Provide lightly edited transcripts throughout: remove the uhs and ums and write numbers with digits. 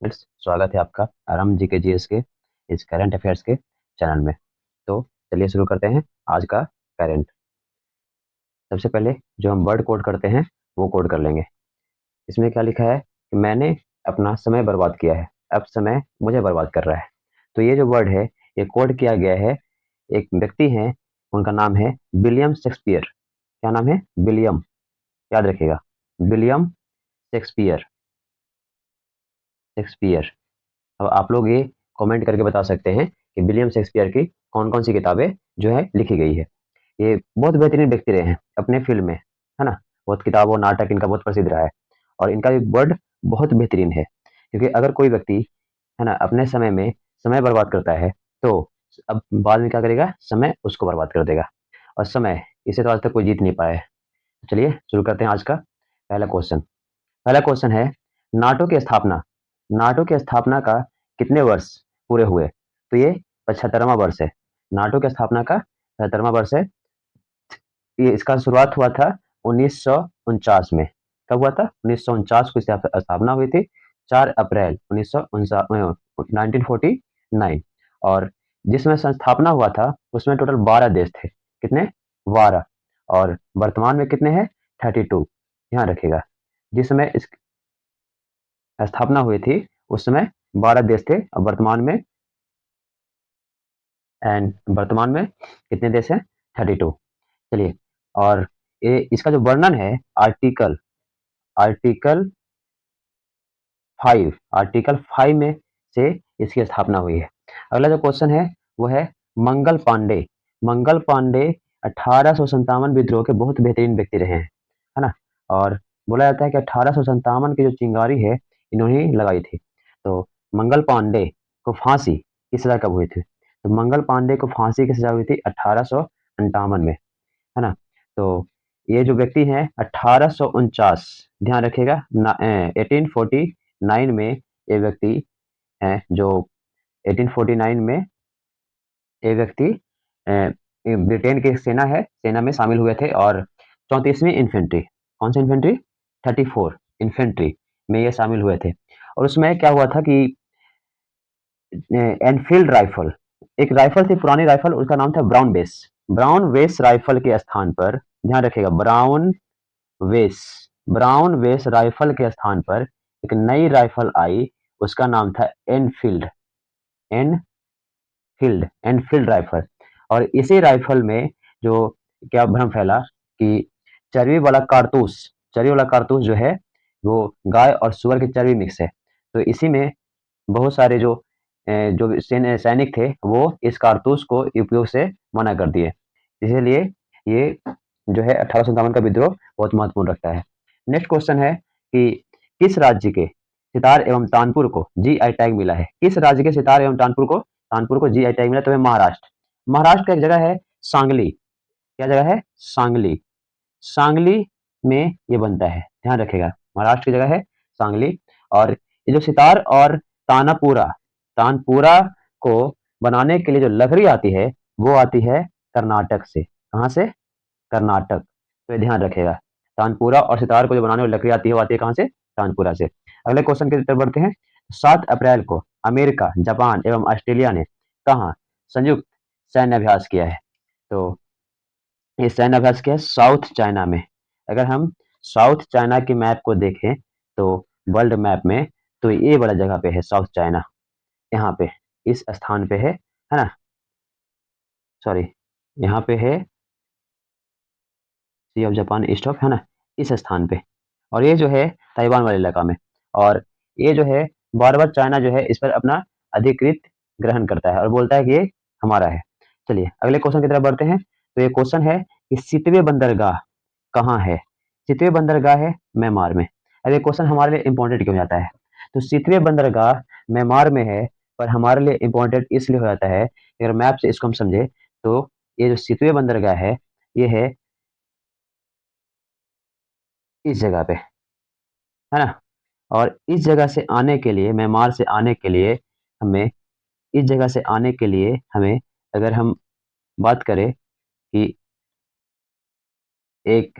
Friends, स्वागत है आपका आराम जी के जीएस के इस करंट अफेयर्स के चैनल में। तो चलिए शुरू करते हैं आज का करंट। सबसे पहले जो हम वर्ड कोड करते हैं वो कोड कर लेंगे। इसमें क्या लिखा है कि मैंने अपना समय बर्बाद किया है, अब समय मुझे बर्बाद कर रहा है। तो ये जो वर्ड है ये कोड किया गया है। एक व्यक्ति हैं, उनका नाम है विलियम शेक्सपियर। क्या नाम है? विलियम। याद रखिएगा, विलियम शेक्सपियर। शेक्सपियर। अब आप लोग ये कमेंट करके बता सकते हैं कि विलियम शेक्सपियर की कौन कौन सी किताबें जो है लिखी गई है। ये बहुत बेहतरीन व्यक्ति रहे हैं अपने फील्ड में, है ना। बहुत किताब और नाटक इनका बहुत प्रसिद्ध रहा है और इनका भी वर्ड बहुत बेहतरीन है। क्योंकि अगर कोई व्यक्ति, है ना, अपने समय में समय बर्बाद करता है तो अब बाद में क्या करेगा? समय उसको बर्बाद कर देगा। और समय, इसे तो आज तक कोई जीत नहीं पाया है। चलिए शुरू करते हैं आज का पहला क्वेश्चन। पहला क्वेश्चन है, नाटो की स्थापना नाटो की स्थापना का कितने वर्ष पूरे हुए? तो ये 75वां वर्ष है। नाटो की स्थापना का 75वां वर्ष है। ये इसका शुरुआत हुआ था 1949 में। कब हुआ था? 1949 को इसकी स्थापना हुई थी, 4 अप्रैल 1949। और जिसमें संस्थापना हुआ था उसमें टोटल 12 देश थे। कितने? 12। और वर्तमान में कितने हैं? 32। ध्यान रखिएगा, जिस समय इस स्थापना हुई थी उस समय 12 देश थे और वर्तमान में कितने देश हैं? 32। चलिए, और ये इसका जो वर्णन है, आर्टिकल आर्टिकल 5 आर्टिकल 5 में से इसकी स्थापना हुई है। अगला जो क्वेश्चन है वो है मंगल पांडे। मंगल पांडे 1857 विद्रोह के बहुत बेहतरीन व्यक्ति रहे हैं, है ना। और बोला जाता है कि 1857 की जो चिंगारी है इन्होंने ही लगाई थी। तो मंगल पांडे को फांसी किस सजा कब हुई थी? तो मंगल पांडे को फांसी की सजा हुई थी 1857 में, है ना। तो ये जो व्यक्ति हैं 1849, ध्यान रखिएगा, 1849 में ये व्यक्ति हैं जो 1849 में ये व्यक्ति ब्रिटेन की सेना है, सेना में शामिल हुए थे और 34वीं इन्फेंट्री, कौन सी इन्फेंट्री? 34 इन्फेंट्री में ये शामिल हुए थे। और उसमें क्या हुआ था कि एनफील्ड राइफल, एक राइफल थी, पुरानी राइफल, उसका नाम था brown base. Brown base rifle के स्थान पर, ध्यान रखिएगा, वेस ब्राउन वेस राइफल के स्थान पर एक नई राइफल आई, उसका नाम था एनफील्ड राइफल। और इसी राइफल में जो क्या भ्रम फैला कि चर्बी वाला कारतूस जो है वो गाय और सुअर की चर्बी मिक्स है। तो इसी में बहुत सारे जो सैनिक थे वो इस कारतूस को उपयोग से मना कर दिए। इसीलिए ये जो है 1857 का विद्रोह बहुत महत्वपूर्ण रखता है। नेक्स्ट क्वेश्चन है कि किस राज्य के सितार एवं तानपुर को जीआई टैग मिला है? किस राज्य के सितार एवं तानपुर को जीआई टैग मिला? तो है महाराष्ट्र। महाराष्ट्र का एक जगह है सांगली। क्या जगह है? सांगली। सांगली में ये बनता है, ध्यान रखेगा, महाराष्ट्र की जगह है सांगली। और ये जो सितार और तानापुरा तानपुरा को बनाने के लिए जो लकड़ी आती है वो आती है कर्नाटक से। कहाँ से? कर्नाटक। तो ये ध्यान रखेगा, तानपुरा और सितार को जो बनाने वाली लकड़ी आती है वो आती है कहाँ से? तानपुरा से। अगले क्वेश्चन की तरफ बढ़ते हैं। 7 अप्रैल को अमेरिका, जापान एवं ऑस्ट्रेलिया ने कहाँ संयुक्त सैन्य अभ्यास किया है? तो ये सैन्य अभ्यास क्या है? साउथ चाइना में। अगर हम साउथ चाइना की मैप को देखें तो वर्ल्ड मैप में, तो ये वाला जगह पे है साउथ चाइना, यहाँ पे इस स्थान पे है ना। सॉरी, यहाँ पे है सी ऑफ जापान, ईस्ट ऑफ, है ना, इस स्थान पे। और ये जो है ताइवान वाले इलाका में। और ये जो है बार बार चाइना जो है इस पर अपना अधिकृत ग्रहण करता है और बोलता है कि ये हमारा है। चलिए अगले क्वेश्चन की तरफ बढ़ते हैं। तो ये क्वेश्चन है कि सितवे बंदरगाह कहाँ है? सितवे बंदरगाह है म्यांमार में। अब ये क्वेश्चन हमारे लिए इंपॉर्टेंट क्यों जाता है? तो सितवे बंदरगाह म्यांमार में है, पर हमारे लिए इंपॉर्टेंट इसलिए हो जाता है कि अगर मैप से इसको हम समझे तो ये जो सितवे बंदरगाह है ये है इस जगह पे, है ना। और इस जगह से आने के लिए, म्यांमार से आने के लिए हमें, इस जगह से आने के लिए हमें, अगर हम बात करें कि एक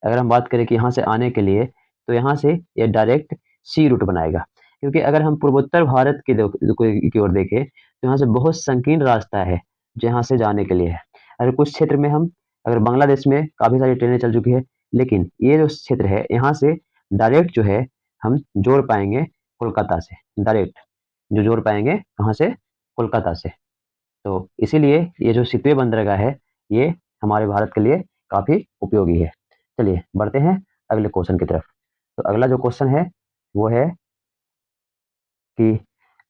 अगर हम बात करें कि यहाँ से आने के लिए, तो यहाँ से ये डायरेक्ट सी रूट बनाएगा, क्योंकि अगर हम पूर्वोत्तर भारत की ओर देखें तो यहाँ से बहुत संकीर्ण रास्ता है जो यहाँ से जाने के लिए है। अगर कुछ क्षेत्र में हम, अगर बांग्लादेश में काफ़ी सारी ट्रेनें चल चुकी है, लेकिन ये जो क्षेत्र है यहाँ से डायरेक्ट जो है हम जोड़ पाएंगे कोलकाता से, डायरेक्ट जो जोड़ पाएंगे कहाँ से, कोलकाता से। तो इसीलिए ये जो सितवे बंदरगाह है ये हमारे भारत के लिए काफ़ी उपयोगी है। चलिए बढ़ते हैं अगले क्वेश्चन की तरफ। तो अगला जो क्वेश्चन है वो है कि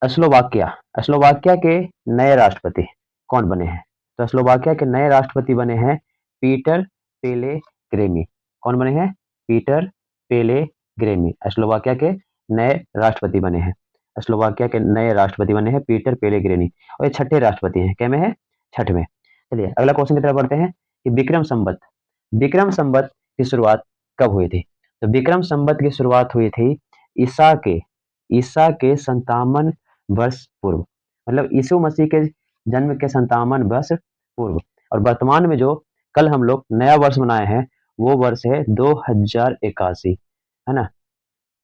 स्लोवाकिया के नए राष्ट्रपति कौन बने हैं? तो स्लोवाकिया के नए राष्ट्रपति बने हैं पीटर पेलेग्रिनी। कौन बने हैं? पीटर पेलेग्रिनी स्लोवाकिया के नए राष्ट्रपति बने हैं। स्लोवाकिया के नए राष्ट्रपति बने हैं पीटर पेलेग्रिनी, और ये छठे राष्ट्रपति हैं। क्या में है? छठ में। चलिए अगला क्वेश्चन की तरफ बढ़ते हैं कि विक्रम संवत की शुरुआत कब हुई थी? तो विक्रम संवत की शुरुआत हुई थी ईसा के 57 वर्ष पूर्व, मतलब यीशु मसीह के जन्म के 57 वर्ष पूर्व। और वर्तमान में जो कल हम लोग नया वर्ष मनाए हैं वो वर्ष है 2081, है ना?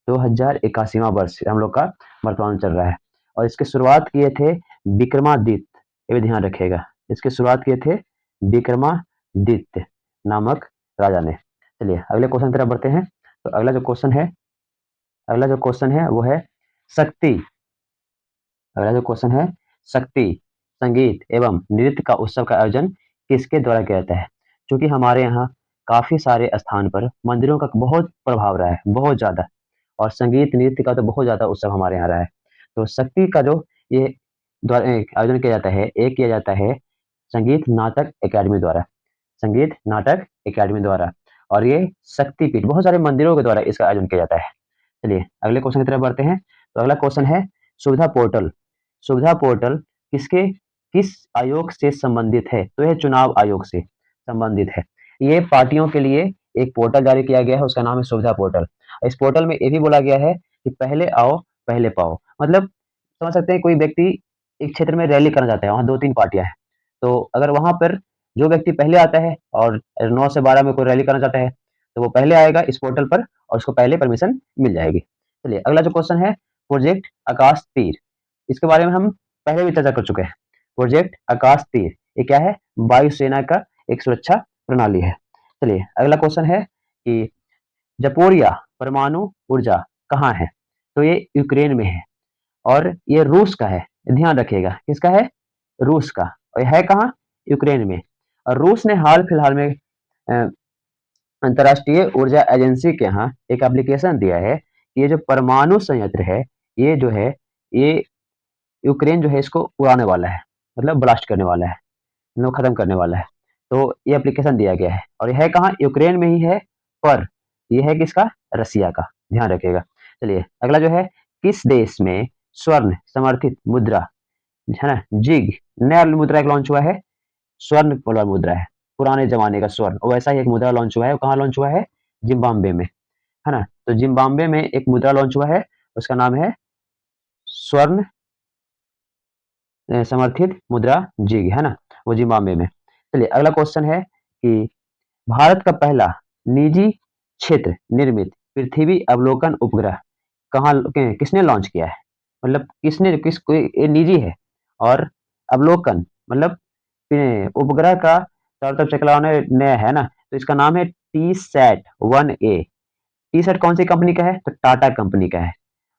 2081वां वर्ष हम लोग का वर्तमान चल रहा है। और इसकी शुरुआत किए थे विक्रमादित्य, ये भी ध्यान रखिएगा, इसकी शुरुआत किए थे विक्रमादित्य नामक राजा ने। चलिए अगले क्वेश्चन की तरफ बढ़ते हैं। तो अगला जो क्वेश्चन है वो है शक्ति। अगला जो क्वेश्चन है शक्ति संगीत एवं नृत्य का उत्सव का आयोजन किसके द्वारा किया जाता है? क्योंकि हमारे यहाँ काफी सारे स्थान पर मंदिरों का बहुत प्रभाव रहा है, बहुत ज्यादा, और संगीत नृत्य का तो बहुत ज्यादा उत्सव हमारे यहाँ रहा है। तो शक्ति का जो ये द्वारा आयोजन किया जाता है, ये किया जाता है संगीत नाटक अकेडमी द्वारा, संगीत नाटक अकेडमी द्वारा। और ये शक्तिपीठ बहुत सारे मंदिरों के द्वारा इसका आयोजन किया जाता है। चलिए अगले क्वेश्चन की तरफ बढ़ते हैं। तो अगला क्वेश्चन है सुविधा पोर्टल। सुविधा पोर्टल किस आयोग से संबंधित है? तो यह चुनाव आयोग से संबंधित है। ये पार्टियों के लिए एक पोर्टल जारी किया गया है, उसका नाम है सुविधा पोर्टल। इस पोर्टल में ये भी बोला गया है कि पहले आओ पहले पाओ, मतलब समझ सकते हैं कोई व्यक्ति एक क्षेत्र में रैली करना चाहता है, वहाँ 2-3 पार्टियां हैं, तो अगर वहां पर जो व्यक्ति पहले आता है और 9 से 12 में कोई रैली करना चाहता है तो वो पहले आएगा इस पोर्टल पर और उसको पहले परमिशन मिल जाएगी। चलिए अगला जो क्वेश्चन है प्रोजेक्ट आकाश तीर, इसके बारे में हम पहले भी चर्चा कर चुके हैं। प्रोजेक्ट आकाश तीर ये क्या है? वायुसेना का एक सुरक्षा प्रणाली है। चलिए अगला क्वेश्चन है कि जपोरिया परमाणु ऊर्जा कहाँ है? तो ये यूक्रेन में है और ये रूस का है, ध्यान रखिएगा। किसका है? रूस का। और यह है कहाँ? यूक्रेन में। और रूस ने हाल फिलहाल में अंतर्राष्ट्रीय ऊर्जा एजेंसी के यहाँ एक एप्लीकेशन दिया है कि ये जो परमाणु संयंत्र है ये जो है ये यूक्रेन जो है इसको उड़ाने वाला है, मतलब ब्लास्ट करने वाला है, मतलब खत्म करने वाला है। तो ये एप्लीकेशन दिया गया है और यह है कहाँ? यूक्रेन में ही है, पर यह है किसका? रसिया का, ध्यान रखिएगा। चलिए अगला जो है किस देश में स्वर्ण समर्थित मुद्रा, है ना, जिग नया मुद्रा एक लॉन्च हुआ है, स्वर्ण वाला मुद्रा है, पुराने जमाने का स्वर्ण, और वैसा ही एक मुद्रा लॉन्च हुआ है। कहाँ लॉन्च हुआ है? जिम्बाब्वे में, है ना। तो जिम्बाब्वे में एक मुद्रा लॉन्च हुआ है, उसका नाम है स्वर्ण समर्थित मुद्रा जिग, है ना, वो जिम्बाब्वे में। चलिए अगला क्वेश्चन है कि भारत का पहला निजी क्षेत्र निर्मित पृथ्वी अवलोकन उपग्रह कहाँ किसने लॉन्च किया है? मतलब किस कोई ये निजी है और अवलोकन मतलब उपग्रह का चारों तरफ चकलाने नया है ना, तो इसका नाम है T set 1A। T set कौन सी कंपनी का है? तो टाटा कंपनी का है।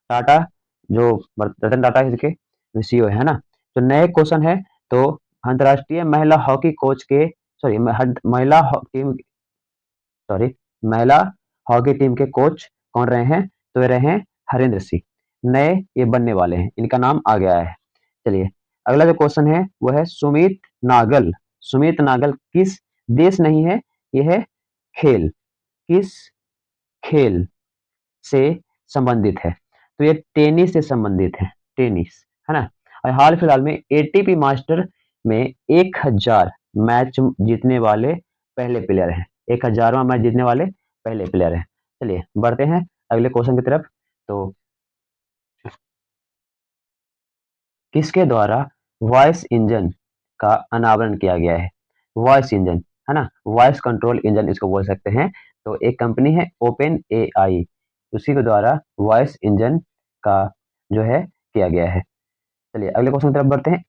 टाटा जो रतन टाटा इसके सीईओ है ना। तो नए क्वेश्चन है तो अंतर्राष्ट्रीय महिला हॉकी कोच के सॉरी महिला टीम सॉरी महिला हॉकी टीम के कोच कौन रहे हैं? तो ये रहे हैं हरेंद्र सिंह, नए ये बनने वाले हैं, इनका नाम आ गया है। चलिए अगला जो क्वेश्चन है वो है सुमित नागल किस देश नहीं है, यह है खेल, किस खेल से संबंधित है? तो ये टेनिस से संबंधित है, टेनिस, है ना। और हाल फिलहाल में एटीपी मास्टर में 1000 मैच जीतने वाले पहले प्लेयर हैं, 1000वां मैच जीतने वाले पहले प्लेयर हैं। चलिए बढ़ते हैं अगले क्वेश्चन की तरफ। तो किसके द्वारा वॉइस इंजन का अनावरण किया गया है? वॉइस इंजन, है ना, वॉइस कंट्रोल इंजन इसको बोल सकते हैं। तो एक कंपनी है ओपन एआई, उसी के द्वारा वॉइस इंजन का जो है किया गया है। चलिए अगले क्वेश्चन की तरफ बढ़ते हैं।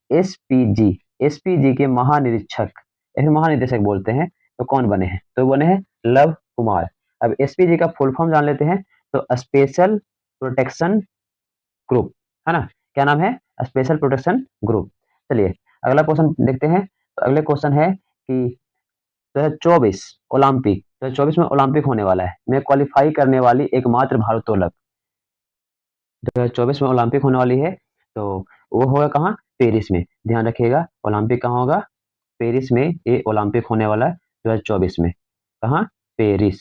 एसपीजी के महानिरीक्षक या फिर महानिदेशक बोलते हैं तो कौन बने हैं? तो बने हैं लव कुमार। अब एसपीजी का फुल फॉर्म जान लेते हैं। तो स्पेशल प्रोटेक्शन ग्रुप, है ना? क्या नाम है? Special protection group. चलिए अगला क्वेश्चन देखते हैं। तो अगले क्वेश्चन है कि 2024 ओलंपिक 2024 में ओलंपिक होने वाला है, में क्वालिफाई करने वाली एकमात्र भारोत्तोलक 2024 में ओलंपिक होने वाली है, तो वो होगा कहाँ? पेरिस में। ध्यान रखिएगा ओलंपिक कहाँ होगा? पेरिस में ये ओलंपिक होने वाला है 2024 में। कहाँ? पेरिस।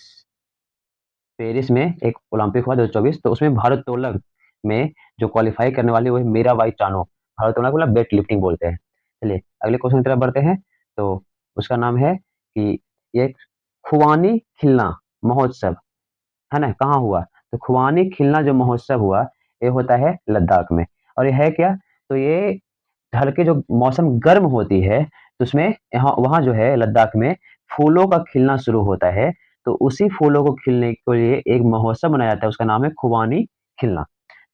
पेरिस में एक ओलंपिक हुआ 2024, तो उसमें भारोत्तोलक में जो क्वालिफाई करने वाली वो है मीराबाई चानू। भारोत्तोलक मतलब वेट लिफ्टिंग बोलते हैं। चलिए अगले क्वेश्चन की तरफ बढ़ते हैं। तो उसका नाम है कि ये खुबानी खिलना महोत्सव, है ना? कहाँ हुआ? तो खुबानी खिलना जो महोत्सव हुआ ये होता है लद्दाख में। और ये है क्या? तो ये हल्के जो मौसम गर्म होती है तो उसमें यहाँ वहाँ जो है लद्दाख में फूलों का खिलना शुरू होता है। तो उसी फूलों को खिलने के लिए एक महोत्सव मनाया जाता है, उसका नाम है खुबानी खिलना।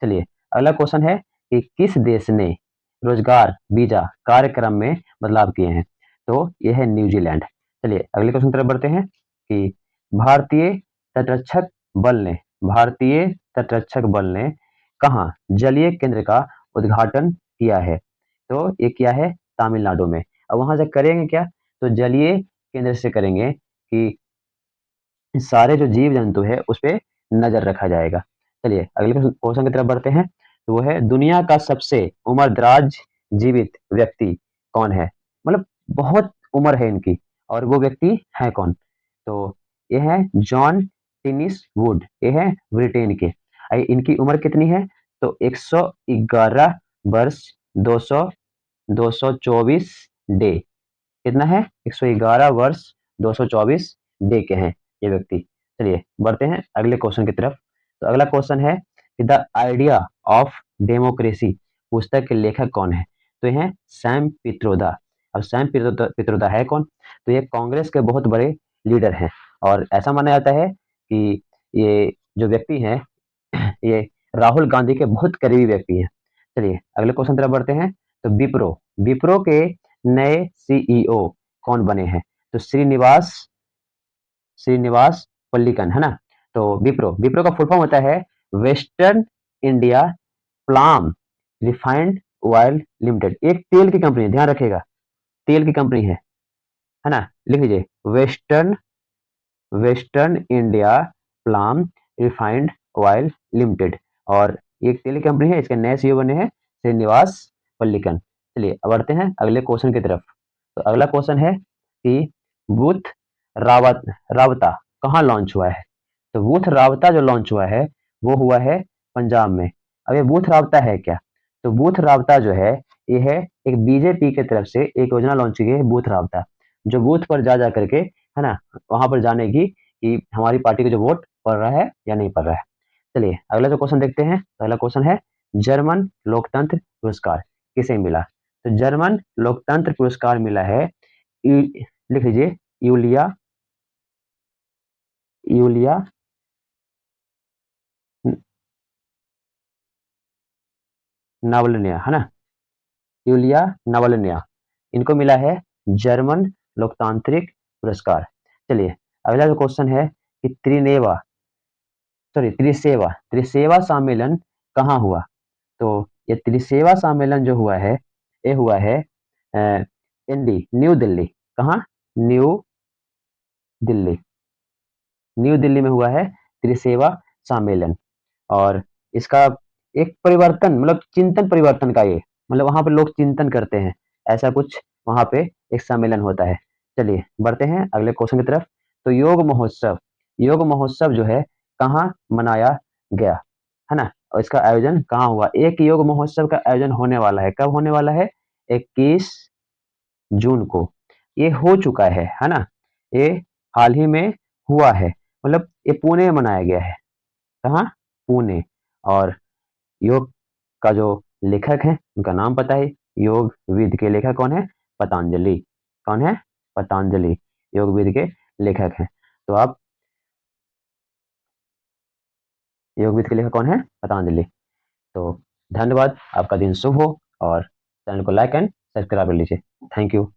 चलिए अगला क्वेश्चन है कि किस देश ने रोजगार वीजा कार्यक्रम में बदलाव किए हैं? तो यह है न्यूजीलैंड। चलिए अगले क्वेश्चन की तरफ बढ़ते हैं कि भारतीय तटरक्षक बल ने भारतीय तटरक्षक बल ने कहाँ जलीय केंद्र का उद्घाटन किया है? तो ये क्या है? तमिलनाडु में। अब वहां से करेंगे क्या? तो जलीय केंद्र से करेंगे कि सारे जो जीव जंतु है उस पे नजर रखा जाएगा। चलिए अगले क्वेश्चन की तरफ बढ़ते हैं। तो वो है दुनिया का सबसे उम्रदराज जीवित व्यक्ति कौन है? मतलब बहुत उम्र है इनकी और वो व्यक्ति है कौन? तो ये है जॉन टिनिस वुड। ये है ब्रिटेन के। इनकी उम्र कितनी है? तो 111 वर्ष 200 224 डे। कितना है? 111 वर्ष 224 डे के हैं ये व्यक्ति। चलिए बढ़ते हैं अगले क्वेश्चन की तरफ। तो अगला क्वेश्चन है कि द आइडिया ऑफ डेमोक्रेसी पुस्तक के लेखक कौन है? तो ये हैं सैम पित्रोदा। अब सैम पित्रोदा है कौन? तो ये कांग्रेस के बहुत बड़े लीडर हैं और ऐसा माना जाता है कि ये जो व्यक्ति हैं ये राहुल गांधी के बहुत करीबी व्यक्ति हैं। चलिए अगले क्वेश्चन तरफ बढ़ते हैं। तो विप्रो विप्रो के नए सीईओ कौन बने हैं? तो श्रीनिवास श्रीनिवास पल्लिकन, है ना? तो विप्रो विप्रो का फुल फॉर्म होता है western India palm refined oil limited. एक तेल की कंपनी है, ध्यान रखिएगा तेल की कंपनी है ना? लिख लीजिए western western India palm refined oil limited. और ये एक तेल की कंपनी है, इसके नए सीईओ बने हैं श्रीनिवास पल्लिकन। चलिए अब बढ़ते हैं अगले क्वेश्चन की तरफ। तो अगला क्वेश्चन है कि बुथ रावत रावता कहाँ लॉन्च हुआ है? तो बूथ रावता जो लॉन्च हुआ है वो हुआ है पंजाब में। अब ये बूथ रावता है क्या? तो बूथ रावता जो है ये है एक बीजेपी की तरफ से एक योजना लॉन्च की गई है बूथ रावता, जो बूथ पर जा करके, है ना, वहां पर जाने की कि हमारी पार्टी का जो वोट पड़ रहा है या नहीं पड़ रहा है। चलिए अगला जो क्वेश्चन देखते हैं। अगला क्वेश्चन है जर्मन लोकतंत्र पुरस्कार किसे मिला? तो जर्मन लोकतंत्र पुरस्कार मिला है लिख लीजिए यूलिया यूलिया नावलनिया, है ना? यूलिया नावलनिया, इनको मिला है जर्मन लोकतांत्रिक पुरस्कार। चलिए अगला जो क्वेश्चन है कि त्रिसेवा त्रिसेवा सम्मेलन कहाँ हुआ? तो ये त्रिसेवा सम्मेलन जो हुआ है ये हुआ है न्यू दिल्ली। कहाँ? न्यू दिल्ली। न्यू दिल्ली में हुआ है त्रिसेवा सम्मेलन। और इसका एक परिवर्तन मतलब चिंतन परिवर्तन का ये मतलब वहां पे लोग चिंतन करते हैं, ऐसा कुछ वहां पे एक सम्मेलन होता है। चलिए बढ़ते हैं अगले क्वेश्चन की तरफ। तो योग महोत्सव जो है कहाँ मनाया गया, है ना? और इसका आयोजन कहाँ हुआ? एक योग महोत्सव का आयोजन होने वाला है, कब होने वाला है? 21 जून को। ये हो चुका है ना? ये हाल ही में हुआ है, मतलब ये पुणे में मनाया गया है। कहाँ? पुणे। और योग का जो लेखक है उनका नाम पता है, योग विद के लेखक कौन है? पतंजलि। कौन है? पतंजलि योग विद के लेखक हैं। तो आप योग विद के लेखक कौन है? पतंजलि। तो धन्यवाद, आपका दिन शुभ हो और चैनल को लाइक एंड सब्सक्राइब कर लीजिए। Thank you.